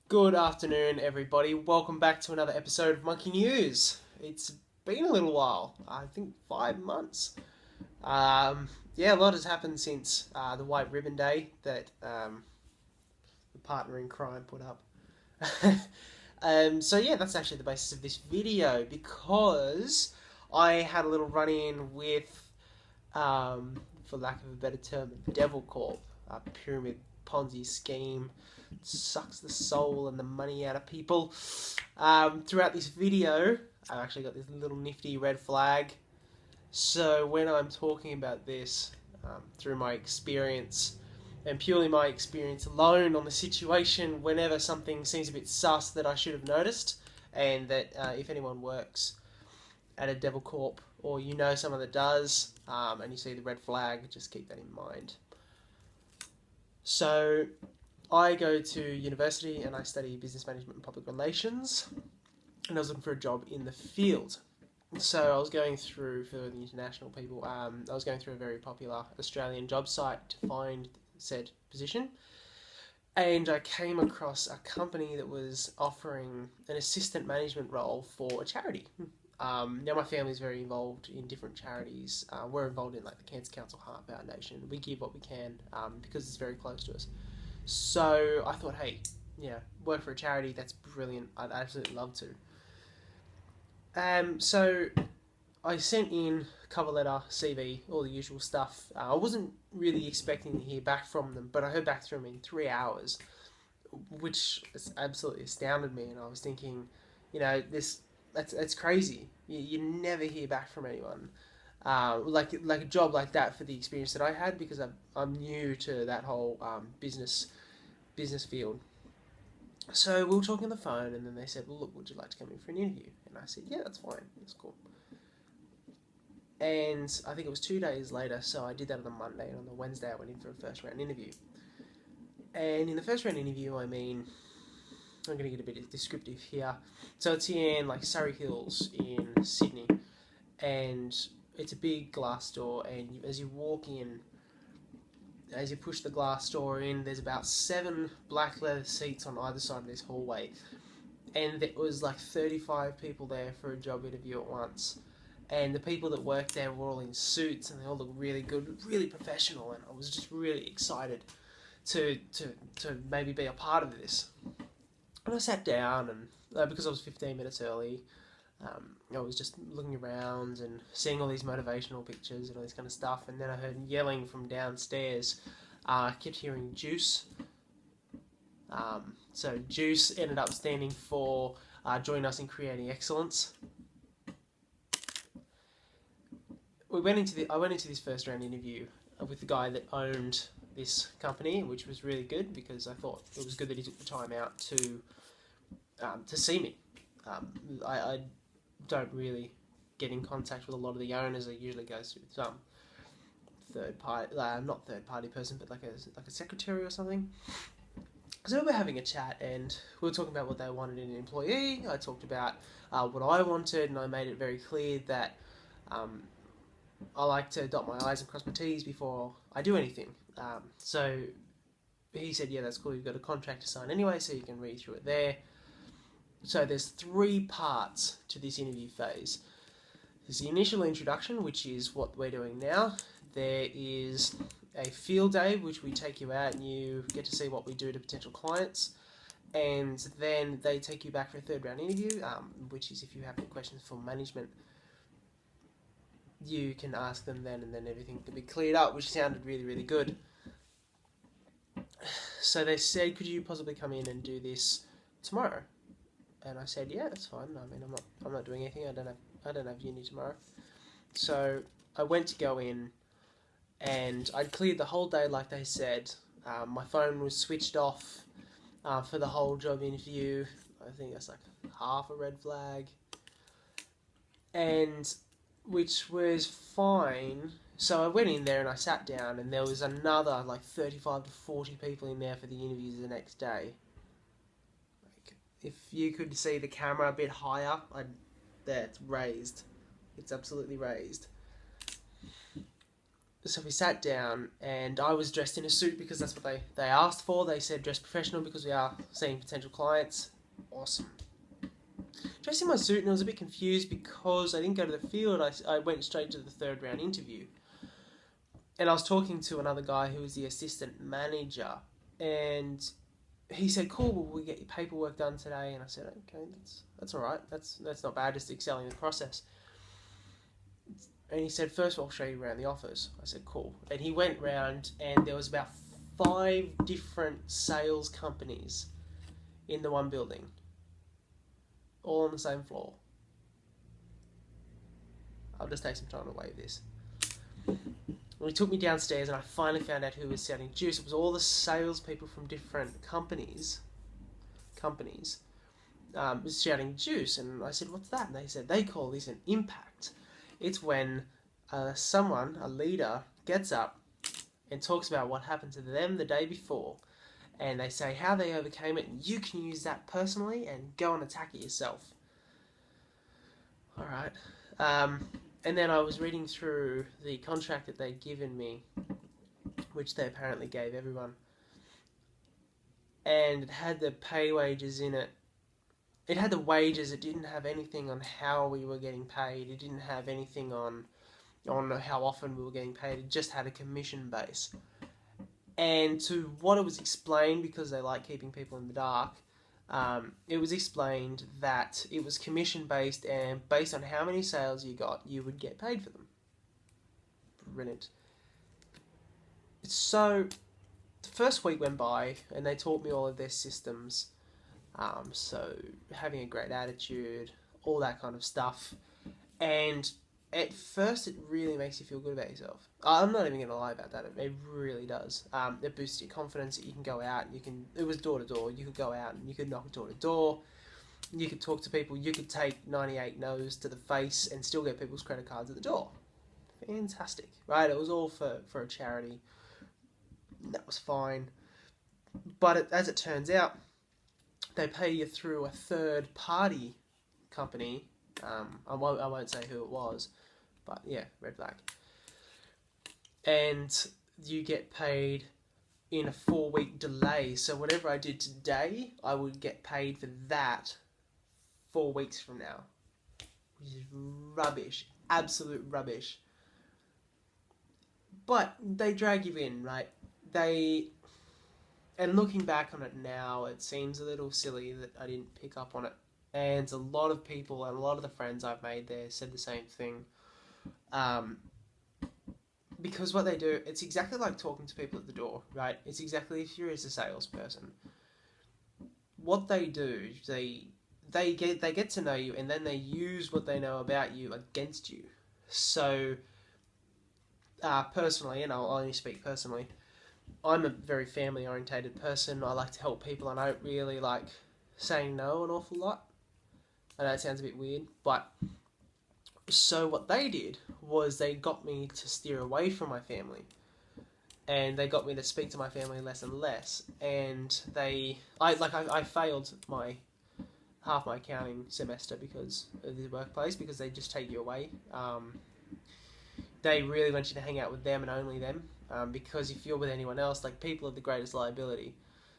Good afternoon, everybody. Welcome back to another episode of Monkey News. It's been a little while. I think 5 months. Yeah, a lot has happened since the White Ribbon Day that the partner in crime put up. So yeah, that's actually the basis of this video because I had a little run-in with, for lack of a better term, DevilCorp, a pyramid Ponzi scheme, sucks the soul and the money out of people. Throughout this video, I've actually got this little nifty red flag. So when I'm talking about this, through my experience, and purely my experience alone on the situation, whenever something seems a bit sus that I should have noticed, and that if anyone works at a Devil Corp or you know someone that does, and you see the red flag, just keep that in mind. So I go to university and I study business management and public relations, and I was looking for a job in the field. So I was going through, for the international people, I was going through a very popular Australian job site to find said position, and I came across a company that was offering an assistant management role for a charity. Now my family's very involved in different charities. We're involved in like the Cancer Council Heart Foundation. We give what we can because it's very close to us. So I thought, hey, yeah, work for a charity, that's brilliant. I'd absolutely love to. So I sent in cover letter, CV, all the usual stuff. I wasn't really expecting to hear back from them, but I heard back from them in 3 hours, which absolutely astounded me. And I was thinking, that's crazy. You never hear back from anyone. Like a job like that for the experience that I had, because I'm new to that whole business field. So we were talking on the phone, and then they said, "Well, look, would you like to come in for an interview?" And I said, "Yeah, that's fine. That's cool." And I think it was 2 days later, so I did that on a Monday, and on the Wednesday I went in for a first round interview. And in the first round interview, I'm going to get a bit descriptive here. So it's in like Surrey Hills in Sydney, and it's a big glass door, and as you walk in, as you push the glass door in, there's about 7 black leather seats on either side of this hallway, and there was like 35 people there for a job interview at once. And the people that worked there were all in suits, and they all looked really good, really professional, and I was just really excited to maybe be a part of this. And I sat down, and because I was 15 minutes early, I was just looking around and seeing all these motivational pictures and all this kind of stuff, and then I heard yelling from downstairs. I kept hearing Juice. So Juice ended up standing for Join Us in Creating Excellence. I went into this first round interview with the guy that owned this company, which was really good because I thought it was good that he took the time out to see me. I don't really get in contact with a lot of the owners. I usually go through some third party, not third party person, but like a secretary or something. So we were having a chat, and we were talking about what they wanted in an employee. I talked about what I wanted, and I made it very clear that I like to dot my I's and cross my T's before I do anything. So he said, yeah, that's cool, you've got a contract to sign anyway, so you can read through it there. So there's 3 parts to this interview phase. There's the initial introduction, which is what we're doing now. There is a field day, which we take you out and you get to see what we do to potential clients. And then they take you back for a third round interview, which is if you have any questions for management, you can ask them then, and then everything can be cleared up, which sounded really, really good. So they said, could you possibly come in and do this tomorrow? And I said, yeah, that's fine. I mean, I'm not doing anything. I don't have uni tomorrow. So I went to go in, and I'd cleared the whole day like they said. My phone was switched off for the whole job interview. I think that's like half a red flag. And which was fine. So I went in there and I sat down, and there was another like 35 to 40 people in there for the interviews the next day. Like, if you could see the camera a bit higher, there, it's raised. It's absolutely raised. So we sat down, and I was dressed in a suit because that's what they asked for. They said dress professional because we are seeing potential clients. Awesome. Dressed in my suit, and I was a bit confused because I didn't go to the field. I went straight to the third round interview. And I was talking to another guy who was the assistant manager, and he said, "Cool, will we get your paperwork done today?" And I said, "Okay, that's all right. That's not bad. Just excelling in the process." And he said, "First, I'll show you around the office." I said, "Cool." And he went round, and there was about 5 different sales companies in the one building, all on the same floor. I'll just take some time to wave this. Well, he took me downstairs, and I finally found out who was selling juice. It was all the salespeople from different companies, was shouting juice. And I said, "What's that?" And they said, "They call this an impact. It's when someone, a leader, gets up and talks about what happened to them the day before, and they say how they overcame it, and you can use that personally and go and attack it yourself." All right. And then I was reading through the contract that they'd given me, which they apparently gave everyone, and it had the pay wages in it. It had the wages. It didn't have anything on how we were getting paid. It didn't have anything on how often we were getting paid. It just had a commission base. And to what it was explained, because they like keeping people in the dark, it was explained that it was commission based, and based on how many sales you got, you would get paid for them. Brilliant. So the first week went by, and they taught me all of their systems. So having a great attitude, all that kind of stuff. And at first, it really makes you feel good about yourself. I'm not even going to lie about that. It really does. It boosts your confidence. You can go out. It was door to door. You could go out and you could knock door to door. You could talk to people. You could take 98 no's to the face and still get people's credit cards at the door. Fantastic, right? It was all for a charity. That was fine. But as it turns out, they pay you through a third party company. I won't say who it was, but yeah, red flag. And you get paid in a 4-week delay. So whatever I did today, I would get paid for that 4 weeks from now. Which is rubbish. Absolute rubbish. But they drag you in, right? And looking back on it now, it seems a little silly that I didn't pick up on it. And a lot of people and a lot of the friends I've made there said the same thing. Because what they do, it's exactly like talking to people at the door, right? It's exactly if you're as a salesperson. What they do, they get to know you, and then they use what they know about you against you. So, personally, and I'll only speak personally, I'm a very family-orientated person. I like to help people, and I don't really like saying no an awful lot. I know it sounds a bit weird, but so what they did was they got me to steer away from my family, and they got me to speak to my family less and less. And I failed half my accounting semester because of the workplace, because they just take you away. They really want you to hang out with them and only them, because if you're with anyone else, like, people are the greatest liability.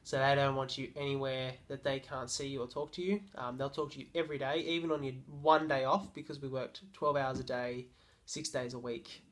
So they don't want you anywhere that they can't see you or talk to you. They'll talk to you every day, even on your one day off, because we worked 12 hours a day, 6 days a week.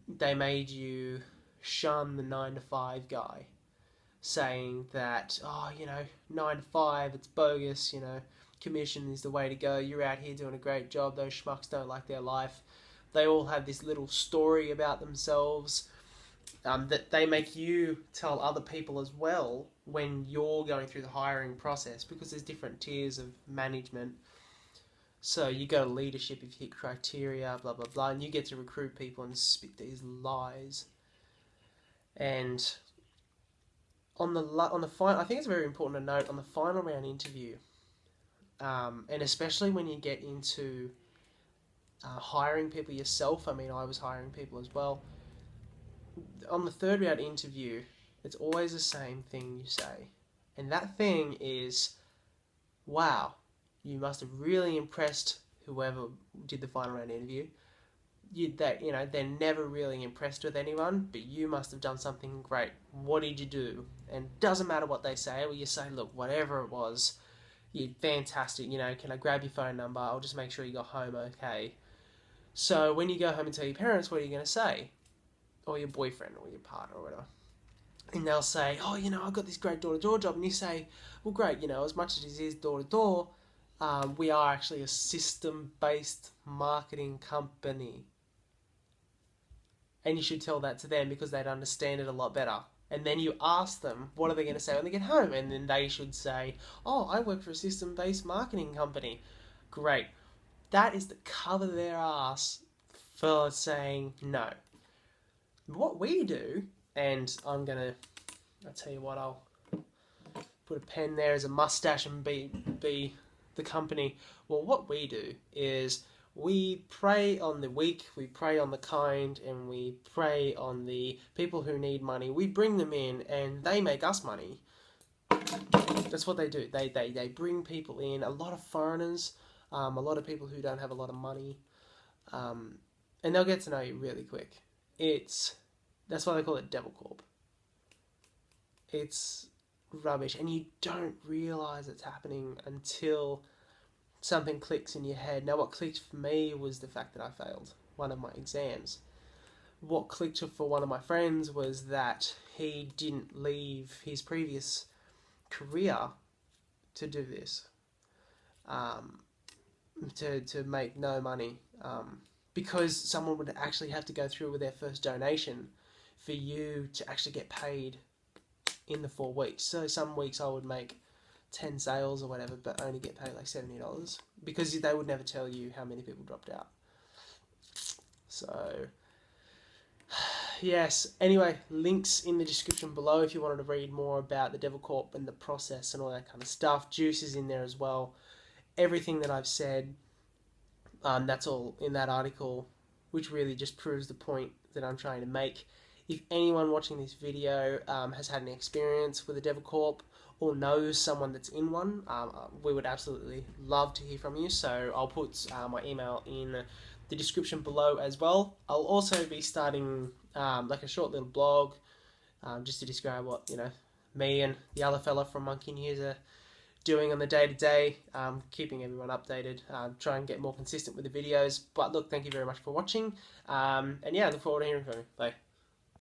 They made you shun the 9 to 5 guy, saying that, 9 to 5, it's bogus, commission is the way to go. You're out here doing a great job. Those schmucks don't like their life. They all have this little story about themselves, that they make you tell other people as well when you're going through the hiring process, because there's different tiers of management. So you go to leadership if you hit criteria, blah, blah, blah, and you get to recruit people and spit these lies. And on the final, I think it's very important to note, on the final round interview, and especially when you get into hiring people yourself, I mean, I was hiring people as well, on the third round interview, it's always the same thing you say. And that thing is, wow, you must have really impressed whoever did the final round interview. they're never really impressed with anyone, but you must have done something great. What did you do? And doesn't matter what they say. Well, you say, look, whatever it was, you're fantastic. Can I grab your phone number? I'll just make sure you got home okay. So when you go home and tell your parents, what are you going to say? Or your boyfriend or your partner or whatever. And they'll say, oh, I got this great door-to-door job. And you say, well, great, as much as it is door-to-door, we are actually a system-based marketing company. And you should tell that to them because they'd understand it a lot better. And then you ask them, what are they going to say when they get home? And then they should say, oh, I work for a system-based marketing company. Great. That is the cover their ass for saying no. What we do, and I'll tell you what, I'll put a pen there as a mustache and be the company. Well, what we do is we prey on the weak, we prey on the kind, and we prey on the people who need money. We bring them in and they make us money. That's what they do. They bring people in, a lot of foreigners, a lot of people who don't have a lot of money, and they'll get to know you really quick. That's why they call it DevilCorp. It's rubbish, and you don't realise it's happening until something clicks in your head. Now, what clicked for me was the fact that I failed one of my exams. What clicked for one of my friends was that he didn't leave his previous career to do this, to make no money, because someone would actually have to go through with their first donation for you to actually get paid in the 4 weeks. So some weeks I would make 10 sales or whatever, but only get paid like $70 because they would never tell you how many people dropped out. So, yes. Anyway, links in the description below if you wanted to read more about the DevilCorp and the process and all that kind of stuff. Juice is in there as well. Everything that I've said, that's all in that article, which really just proves the point that I'm trying to make. If anyone watching this video has had an experience with a DevilCorp or knows someone that's in one, we would absolutely love to hear from you. So I'll put my email in the description below as well. I'll also be starting like a short little blog just to describe what me and the other fella from Monkey News are doing on the day-to-day, keeping everyone updated, try and get more consistent with the videos. But look, thank you very much for watching, and yeah, I look forward to hearing from you. Bye.